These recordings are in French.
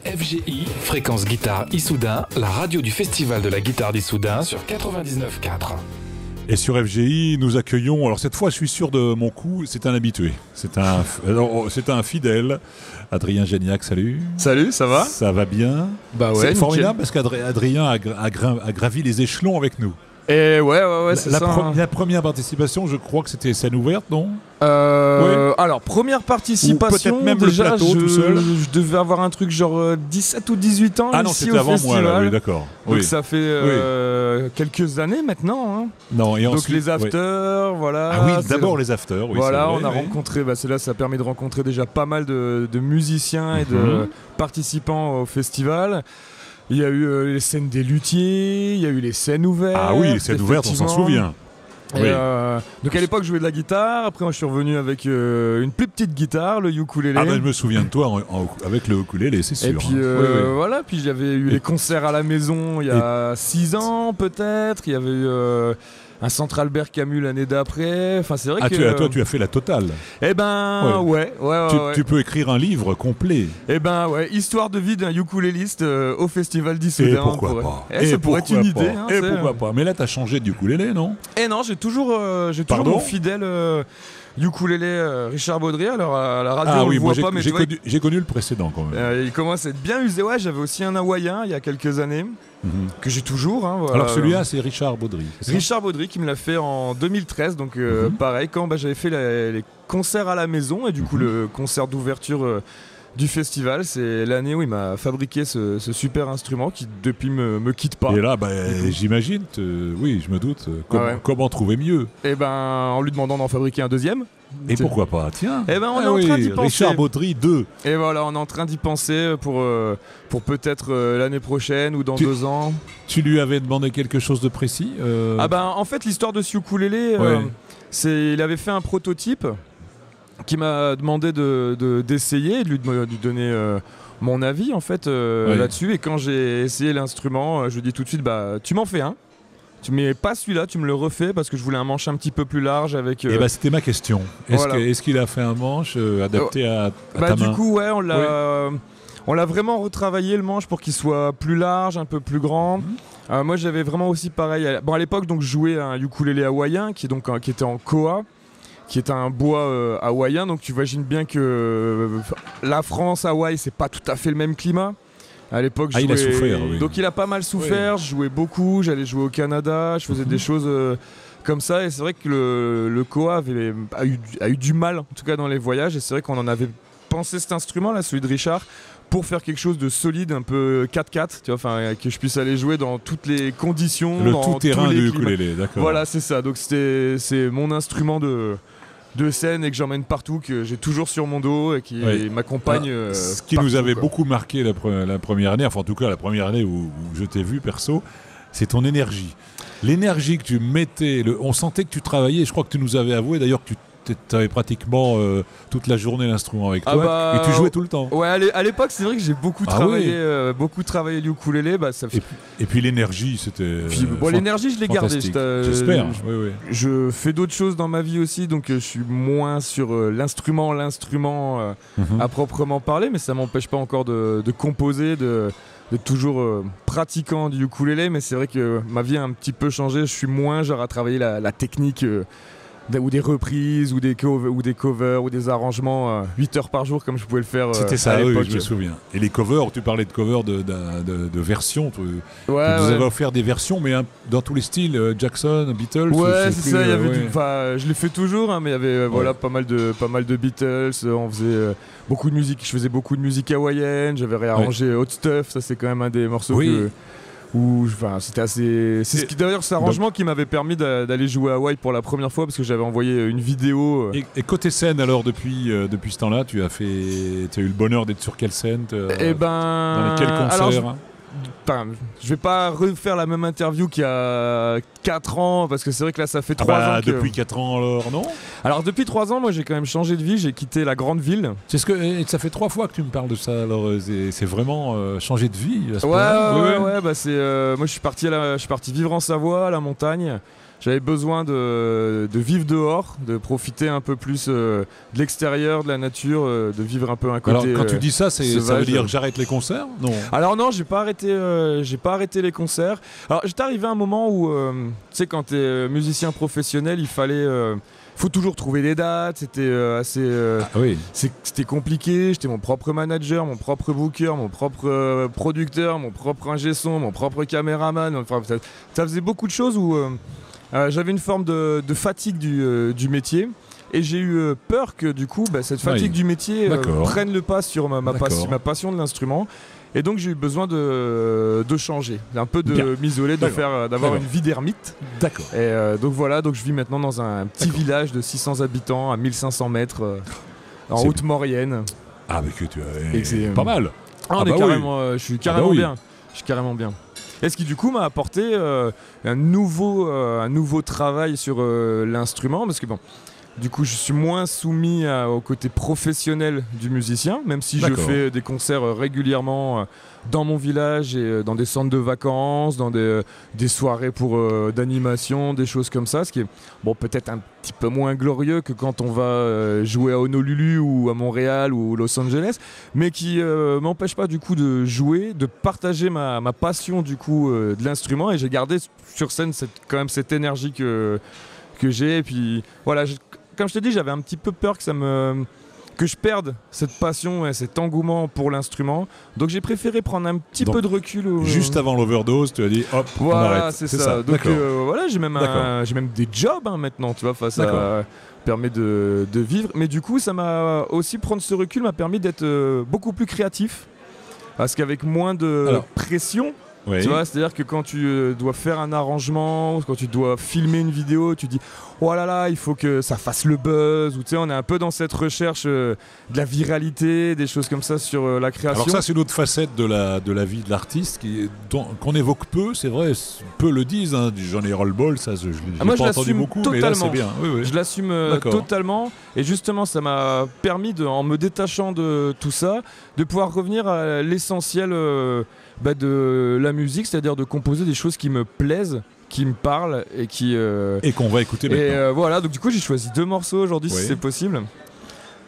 FGI, Fréquence Guitare Issoudun, la radio du Festival de la Guitare d'Issoudun sur 99.4. Et sur FGI, nous accueillons, alors cette fois je suis sûr de mon coup, c'est un habitué, c'est un fidèle, Adrien Géniac, salut. Salut, ça va? Ça va bien. Bah ouais, c'est formidable parce qu'Adrien a gravi les échelons avec nous. Et ouais, c'est ça. La première participation, je crois que c'était scène ouverte, non? Oui. Alors, première participation, ou peut-être même déjà, le plateau tout seul. Je devais avoir un truc genre 17 ou 18 ans non, ici c'était au avant festival. moi, là, oui, d'accord. Donc Oui. ça fait quelques années maintenant. Hein. Non, et Donc ensuite, les afters, voilà. Ah oui, d'abord les afters, oui. Voilà, c'est vrai, on a rencontré, c'est là, ça permet de rencontrer déjà pas mal de musiciens et de participants au festival. Il y a eu les scènes des luthiers, il y a eu les scènes ouvertes. Ah oui, les scènes ouvertes, on s'en souvient. Et Oui. donc à l'époque je jouais de la guitare, après moi je suis revenu avec une plus petite guitare, le ukulélé. Ah ben je me souviens de toi avec le ukulélé, c'est sûr. Et puis voilà, puis j'avais eu les concerts à la maison il y a 6 ans peut-être, il y avait eu un Centre Albert Camus l'année d'après, enfin c'est vrai que... Toi tu as fait la totale. Eh ben ouais. Tu peux écrire un livre complet. Eh ben ouais, histoire de vie d'un ukuléliste au festival d'Issoudun. Et pourquoi pas. Ça pourrait être une idée. Hein, et pourquoi pas. Mais là t'as changé de ukulélé, non? Eh non, j'ai toujours mon fidèle ukulélé Richard Baudry. Alors à la radio on le voit pas, mais j'ai connu le précédent quand même. il commence à être bien usé. Ouais, j'avais aussi un hawaïen il y a quelques années que j'ai toujours. Hein, voilà. Alors celui-là c'est Richard Baudry. Richard Baudry qui me l'a fait en 2013. Donc pareil, quand j'avais fait les concerts à la maison et du coup le concert d'ouverture du festival, c'est l'année où il m'a fabriqué ce super instrument qui depuis me quitte pas. Et là, j'imagine, oui, je me doute, comment trouver mieux? Et ben en lui demandant d'en fabriquer un deuxième. Et pourquoi pas? Tiens. Et ben on est en train d'y penser. Richard Baudry 2. Et voilà, on est en train d'y penser pour peut-être l'année prochaine ou dans 2 ans. Tu lui avais demandé quelque chose de précis? Ah ben en fait l'histoire de ce ukulélé, il avait fait un prototype qui m'a demandé d'essayer, de lui donner mon avis en fait là-dessus. Et quand j'ai essayé l'instrument, je lui ai dit tout de suite tu m'en fais un. Tu mets pas celui-là, tu me le refais parce que je voulais un manche un petit peu plus large avec. Et c'était ma question. Est-ce qu'il a fait un manche adapté à ta main? Du coup ouais, on l'a vraiment retravaillé le manche pour qu'il soit plus large, un peu plus grand. Moi j'avais vraiment aussi pareil. À l'époque donc je jouais un ukulélé hawaïen qui était en koa, qui est un bois hawaïen. Donc tu imagines bien que la France, Hawaï, c'est pas tout à fait le même climat. À l'époque, il a souffert, oui. Donc il a pas mal souffert, je jouais beaucoup, j'allais jouer au Canada, je faisais des choses comme ça. Et c'est vrai que le Koa a eu du mal, en tout cas dans les voyages. Et c'est vrai qu'on en avait pensé cet instrument-là, celui de Richard, pour faire quelque chose de solide, un peu 4x4, tu vois, que je puisse aller jouer dans toutes les conditions. Le tout-terrain du ukulélé, d'accord. Voilà, c'est ça. Donc c'est mon instrument de scène et que j'emmène partout, que j'ai toujours sur mon dos et qui m'accompagne. Ce qui nous avait beaucoup marqué la première année, enfin en tout cas la première année où je t'ai vu perso, c'est ton énergie. L'énergie que tu mettais, on sentait que tu travaillais, je crois que tu nous avais avoué d'ailleurs que tu avais pratiquement toute la journée l'instrument avec toi et tu jouais tout le temps. Ouais, à l'époque c'est vrai que j'ai beaucoup travaillé le ukulélé. Et puis l'énergie, c'était. L'énergie je l'ai gardée. J'espère. Je fais d'autres choses dans ma vie aussi, donc je suis moins sur l'instrument à proprement parler, mais ça m'empêche pas encore de composer, de toujours pratiquant du ukulélé. Mais c'est vrai que ma vie a un petit peu changé. Je suis moins genre à travailler la technique. Ou des reprises, ou des covers, ou des arrangements 8 heures par jour comme je pouvais le faire C'était ça, à l'époque. Je me souviens. Et les covers, tu parlais de covers de versions. Tu nous avais offert des versions, mais dans tous les styles, Jackson, Beatles. Ouais, c'est ça. Je l'ai fait toujours, hein, mais il y avait pas mal de Beatles. On faisait beaucoup de musique. Je faisais beaucoup de musique hawaïenne. J'avais réarrangé Hot Stuff. Ça, c'est quand même un des morceaux c'était assez. C'est d'ailleurs cet arrangement qui m'avait permis d'aller jouer à Hawaï pour la première fois parce que j'avais envoyé une vidéo. Et côté scène, alors depuis ce temps-là, tu as eu le bonheur d'être sur quelle scène? Dans quels concerts? Je vais pas refaire la même interview qu'il y a 4 ans parce que c'est vrai que là ça fait 3 ans que... Depuis 4 ans alors, non? Alors depuis 3 ans, moi j'ai quand même changé de vie, j'ai quitté la grande ville. Et ça fait 3 fois que tu me parles de ça, alors c'est vraiment changer de vie à ce point. Moi je suis parti vivre en Savoie, à la montagne. J'avais besoin de vivre dehors, de profiter un peu plus de l'extérieur, de la nature, de vivre un peu un côté. Alors quand tu dis ça, ça veut sauvage. dire que j'arrête les concerts? Non. Alors non, j'ai pas arrêté les concerts. Alors j'étais arrivé à un moment où, tu sais, quand t'es musicien professionnel, il fallait, faut toujours trouver des dates. C'était assez, Oui. c'était compliqué. J'étais mon propre manager, mon propre booker, mon propre producteur, mon propre ingé son, mon propre caméraman. Enfin, ça faisait beaucoup de choses où j'avais une forme de fatigue du métier. Et j'ai eu peur que du coup, cette fatigue du métier prenne le pas sur ma passion de l'instrument. Et donc j'ai eu besoin de changer, un peu de m'isoler, d'avoir une vie d'ermite. D'accord. Et donc voilà, donc je vis maintenant dans un petit village de 600 habitants à 1500 mètres en Haute-Maurienne. Ah mais que tu as pas mal. Je suis carrément bien. Je suis carrément bien. Et ce qui du coup m'a apporté un nouveau travail sur l'instrument, parce que bon, du coup je suis moins soumis au côté professionnel du musicien, même si je fais des concerts régulièrement dans mon village et dans des centres de vacances, dans des soirées d'animation, des choses comme ça, ce qui est bon, peut-être un petit peu moins glorieux que quand on va jouer à Honolulu ou à Montréal ou Los Angeles, mais qui m'empêche pas du coup de jouer, de partager ma passion du coup de l'instrument, et j'ai gardé sur scène quand même cette énergie que j'ai. Et puis voilà, comme je te dis, j'avais un petit peu peur que je perde cette passion et cet engouement pour l'instrument. Donc j'ai préféré prendre un petit peu de recul. Juste avant l'overdose, tu as dit hop, voilà, on arrête. c'est ça. Donc voilà, j'ai même des jobs maintenant, tu vois, ça permet de vivre. Mais du coup, ça m'a aussi, prendre ce recul m'a permis d'être beaucoup plus créatif. Parce qu'avec moins de pression, tu vois, c'est-à-dire que quand tu dois faire un arrangement, quand tu dois filmer une vidéo, tu dis oh là là, il faut que ça fasse le buzz, ou tu sais, on est un peu dans cette recherche de la viralité, des choses comme ça sur la création. Alors ça, c'est une autre facette de la vie de l'artiste qu'on évoque peu, c'est vrai, peu le disent, hein, j'en ai ras-le-bol, ça je l'ai pas entendu beaucoup, totalement. Mais là c'est bien. Oui. Je l'assume totalement, et justement ça m'a permis, en me détachant de tout ça, de pouvoir revenir à l'essentiel de la musique, c'est-à-dire de composer des choses qui me plaisent, qui me parlent et et qu'on va écouter maintenant. Et voilà, donc du coup j'ai choisi 2 morceaux aujourd'hui, si c'est possible.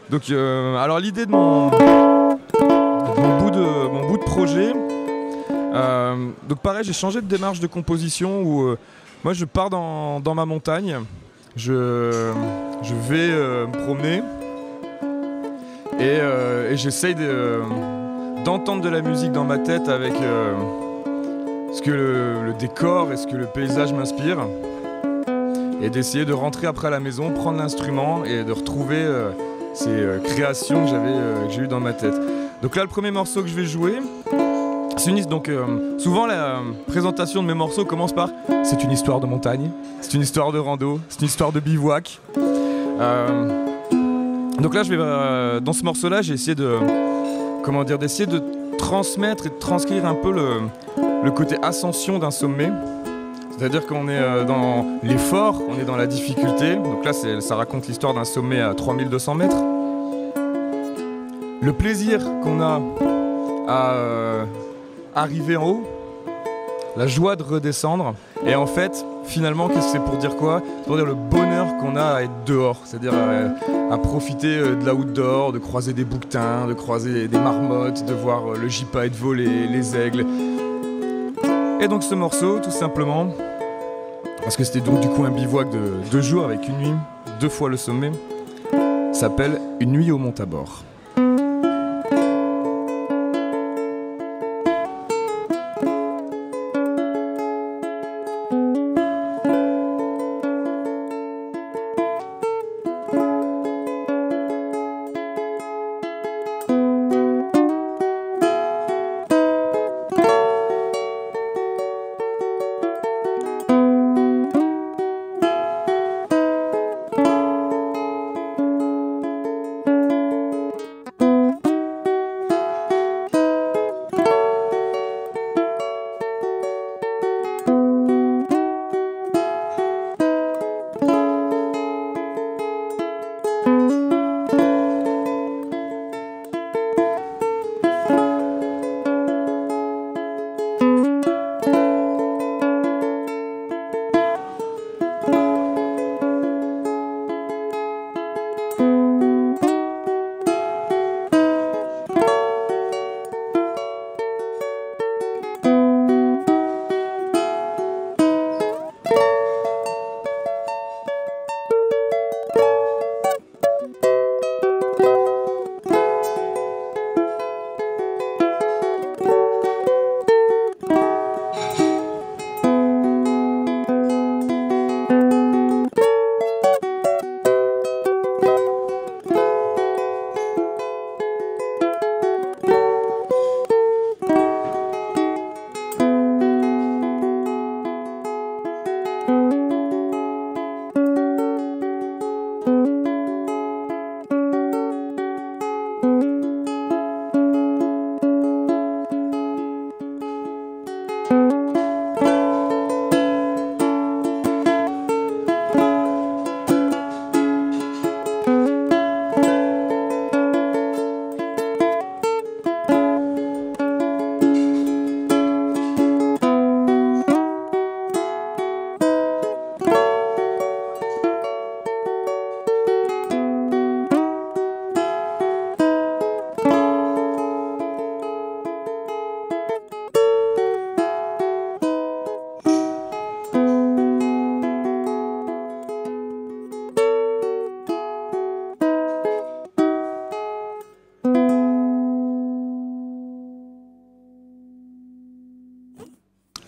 Donc alors l'idée de mon bout de projet, donc pareil, j'ai changé de démarche de composition où moi je pars dans ma montagne, je vais me promener et j'essaye d'entendre de la musique dans ma tête avec ce que le décor et ce que le paysage m'inspire, et d'essayer de rentrer après à la maison, prendre l'instrument et de retrouver ces créations que j'ai eues dans ma tête. Donc là, le premier morceau que je vais jouer, souvent la présentation de mes morceaux commence par « c'est une histoire de montagne, c'est une histoire de rando, c'est une histoire de bivouac ». Donc là, dans ce morceau-là, j'ai essayé d'essayer de transmettre et de transcrire un peu le côté ascension d'un sommet. C'est-à-dire qu'on est dans l'effort, on est dans la difficulté. Donc là, ça raconte l'histoire d'un sommet à 3200 mètres. Le plaisir qu'on a à arriver en haut, la joie de redescendre. Et en fait, finalement, qu'est-ce que c'est pour dire quoi? C'est pour dire le bonheur qu'on a à être dehors, c'est-à-dire à profiter de l'outdoor, de croiser des bouquetins, de croiser des marmottes, de voir le gypaète voler, les aigles. Et donc ce morceau, tout simplement, parce que c'était donc du coup un bivouac de 2 jours avec une nuit, 2 fois le sommet, s'appelle Une nuit au Mont Tabor.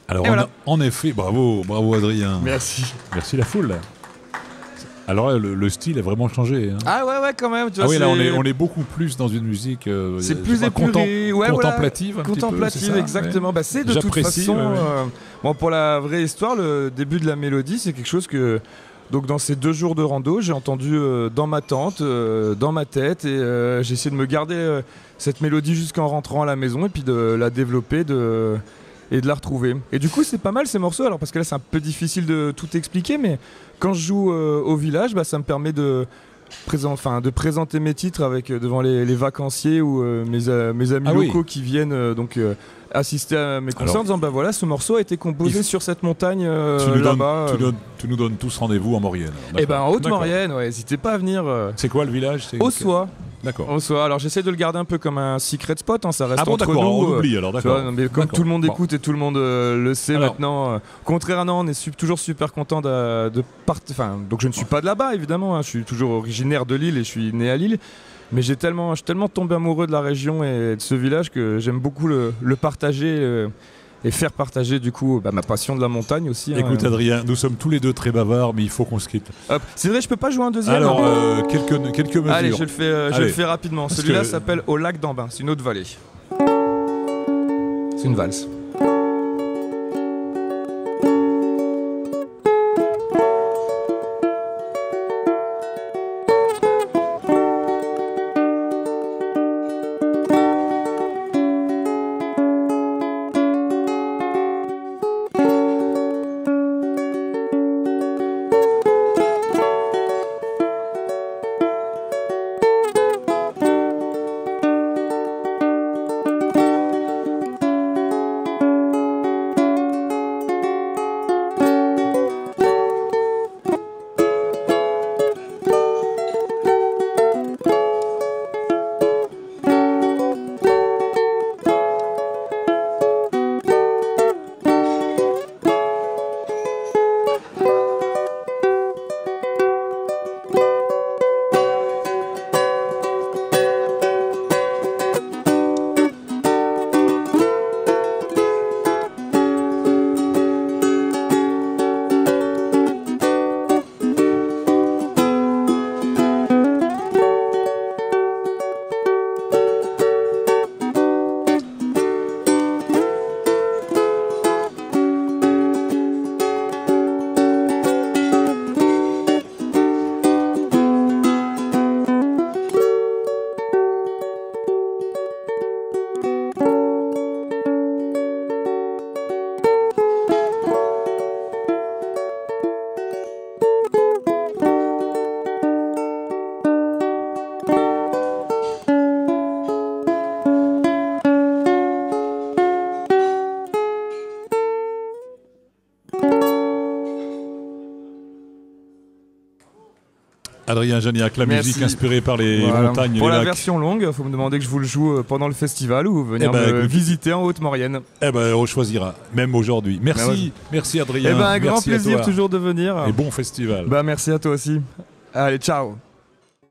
Alors, voilà. en effet, bravo Adrien. Merci. Merci la foule. Alors là, le style a vraiment changé. Hein. Ah ouais, quand même. Tu vois, oui, là, on est beaucoup plus dans une musique c'est plus épuré, contemplative. Voilà. Contemplative, exactement. Ouais. Bah, c'est de toute façon... bon, pour la vraie histoire, le début de la mélodie, c'est quelque chose que... Donc dans ces 2 jours de rando, j'ai entendu dans ma tente, dans ma tête, et j'ai essayé de me garder cette mélodie jusqu'en rentrant à la maison, et puis de la développer et de la retrouver. Et du coup, c'est pas mal ces morceaux, alors parce que là, c'est un peu difficile de tout expliquer, mais quand je joue au village, bah, ça me permet de présenter mes titres devant les vacanciers ou mes amis locaux qui viennent assister à mes concerts en disant bah voilà, ce morceau a été composé sur cette montagne là-bas. Tu nous donnes tous rendez-vous en Maurienne. Et ben en Haute-Maurienne, ouais, n'hésitez pas à venir. C'est quoi le village? Ossois. D'accord. Ossois. Alors j'essaie de le garder un peu comme un secret spot, hein, ça reste entre nous. On oublie alors, d'accord. Mais comme tout le monde écoute et tout le monde le sait maintenant. Contrairement, on est toujours super content donc je ne suis pas de là-bas évidemment, hein, je suis toujours originaire de Lille et je suis né à Lille. Mais je suis tellement tombé amoureux de la région et de ce village que j'aime beaucoup le partager et faire partager du coup ma passion de la montagne aussi. Écoute Adrien, nous sommes tous les deux très bavards, mais il faut qu'on se quitte. C'est vrai, je peux pas jouer un deuxième. Alors quelques mesures. Allez, je le fais rapidement. Celui-là s'appelle Au lac d'Ambin, c'est une autre vallée. C'est une valse. Adrien Janiac, la musique inspirée par les montagnes. Pour les la lacs. version longue, il faut me demander que je vous le joue pendant le festival ou venir me visiter en Haute-Maurienne. On choisira, même aujourd'hui. Merci, merci Adrien. Un grand plaisir toujours de venir. Et bon festival. Merci à toi aussi. Allez, ciao.